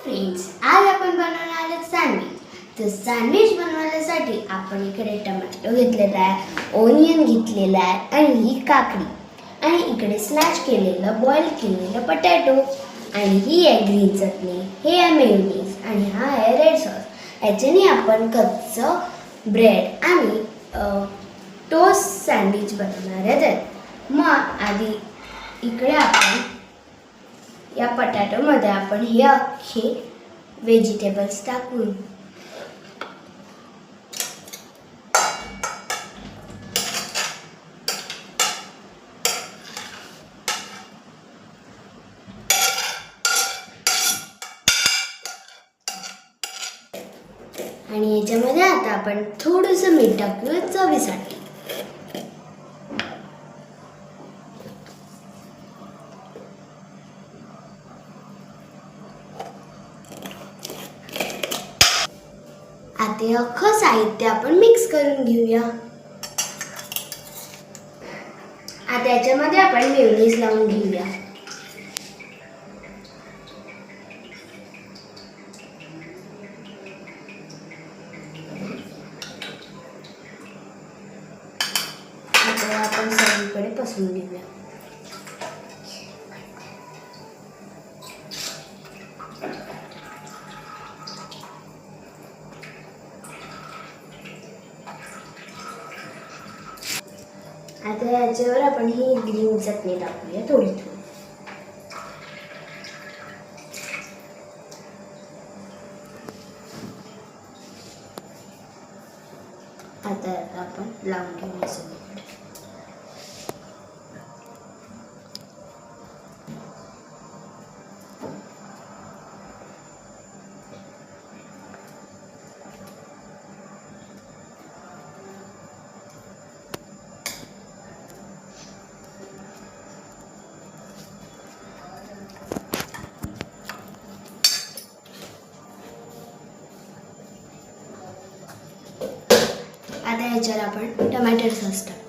Friends, आज आपण बनवणार आहोत सँडविच. तर सँडविच बनवण्यासाठी आपण इकडे टोमॅटो घेतलेला आहे, ओनियन घेतलेला आहे आणि ही काकडी आणि इकडे स्मॅश केलेलं बॉईल केलेलं पोटॅटो आणि ही आहे ग्रीन चटणी, हे आहे मेयोनीज आणि हा आहे रेड सॉस. याच्याने आपण कच्चं ब्रेड आणि टोस्ट सँडविच बनवणार आहेत. मग आधी इकडे आपण या पोटॅटोमध्ये आपण हे अख्खे व्हेजिटेबल्स टाकून आणि याच्यामध्ये आता आपण थोडंसं मीठ टाकूया चवीसाठी. आता हे अख्खं साहित्य आपण मिक्स करून घेऊया. आता याच्यामध्ये आपण मेयोनीज लावून घेऊया. आता आपण सगळीकडे पसरून घेऊया. आता याच्यावर आपण ही ग्रीन चटणी टाकूया थोडी थोडी. आता आपण लावून घेऊया सगळीकडे. आता याच्यावर आपण टोमॅटो सॉस टाकू.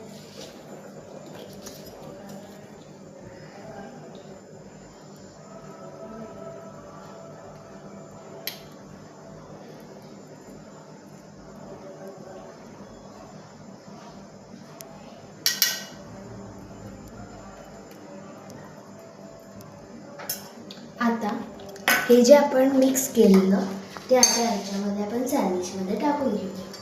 आता हे जे आपण मिक्स केलेलं ते आता याच्यामध्ये आपण सँडविचमध्ये टाकून घेऊया.